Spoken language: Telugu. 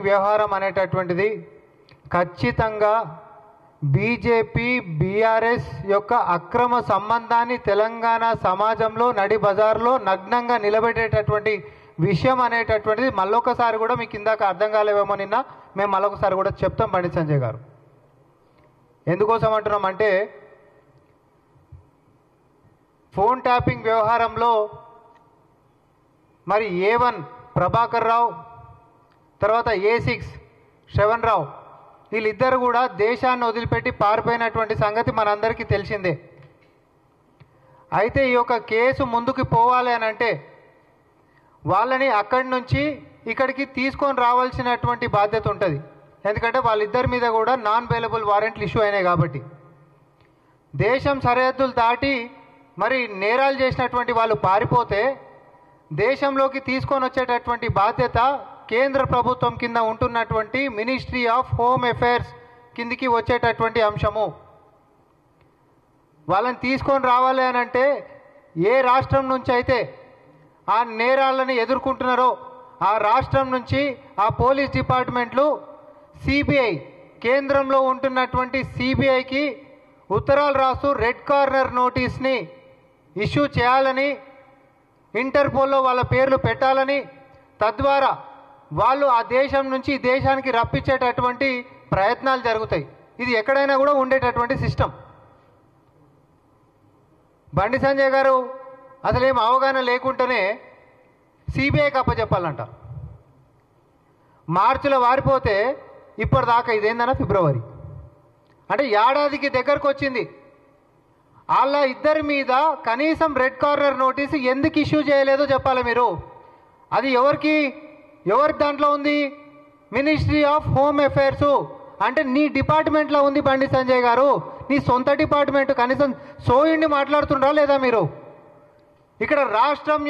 వ్యవహారం అనేటటువంటిది ఖచ్చితంగా బీజేపీ బీఆర్ఎస్ యొక్క అక్రమ సంబంధాన్ని తెలంగాణ సమాజంలో నడి బజార్లో నగ్నంగా నిలబెట్టేటటువంటి విషయం అనేటటువంటిది మళ్ళొకసారి కూడా మీకు ఇందాక అర్థం కాలేవేమో నిన్న మేము మళ్ళొకసారి కూడా చెప్తాం బండి సంజయ్ గారు. ఎందుకోసం అంటున్నామంటే ఫోన్ ట్యాపింగ్ వ్యవహారంలో మరి A1 ప్రభాకర్ రావు, తర్వాత A6 శ్రవణ్ రావు, వీళ్ళిద్దరు కూడా దేశాన్ని వదిలిపెట్టి పారిపోయినటువంటి సంగతి మనందరికీ తెలిసిందే. అయితే ఈ యొక్క కేసు ముందుకు పోవాలి అని అంటే వాళ్ళని అక్కడి నుంచి ఇక్కడికి తీసుకొని రావాల్సినటువంటి బాధ్యత ఉంటుంది. ఎందుకంటే వాళ్ళిద్దరి మీద కూడా నాన్ బెయిలబుల్ వారెంట్లు ఇష్యూ అయినాయి కాబట్టి. దేశం సరిహద్దులు దాటి మరి నేరాలు చేసినటువంటి వాళ్ళు పారిపోతే దేశంలోకి తీసుకొని వచ్చేటటువంటి బాధ్యత కేంద్ర ప్రభుత్వం కింద ఉంటున్నటువంటి మినిస్ట్రీ ఆఫ్ హోమ్ అఫైర్స్ కిందికి వచ్చేటటువంటి అంశము. వాళ్ళని తీసుకొని రావాలి అని అంటే ఏ రాష్ట్రం నుంచి అయితే ఆ నేరాలను ఎదుర్కొంటున్నారో ఆ రాష్ట్రం నుంచి ఆ పోలీస్ డిపార్ట్మెంట్లు సిబిఐ కేంద్రంలో ఉంటున్నటువంటి సిబిఐకి ఉత్తరాలు రాస్తూ రెడ్ కార్నర్ నోటీస్ని ఇష్యూ చేయాలని, ఇంటర్పోల్లో వాళ్ళ పేర్లు పెట్టాలని, తద్వారా వాళ్ళు ఆ దేశం నుంచి ఈ దేశానికి రప్పించేటటువంటి ప్రయత్నాలు జరుగుతాయి. ఇది ఎక్కడైనా కూడా ఉండేటటువంటి సిస్టమ్. బండి సంజయ్ గారు అసలేం అవగాహన లేకుండానే సిబిఐకి అప్పచెప్పాలంట. మార్చిలో వారిపోతే ఇప్పటిదాకా ఇదేందన్నా ఫిబ్రవరి అంటే ఏడాదికి దగ్గరకు వచ్చింది. వాళ్ళ ఇద్దరి మీద కనీసం రెడ్ కార్నర్ నోటీసు ఎందుకు ఇష్యూ చేయలేదో చెప్పాలి మీరు. అది ఎవరి దాంట్లో ఉంది? Ministry of home affairs. అంటే నీ డిపార్ట్మెంట్లో ఉంది బండి సంజయ్ గారు, నీ సొంత డిపార్ట్మెంట్. కనీసం సోయిండి మాట్లాడుతుండ్రా లేదా మీరు? ఇక్కడ రాష్ట్రం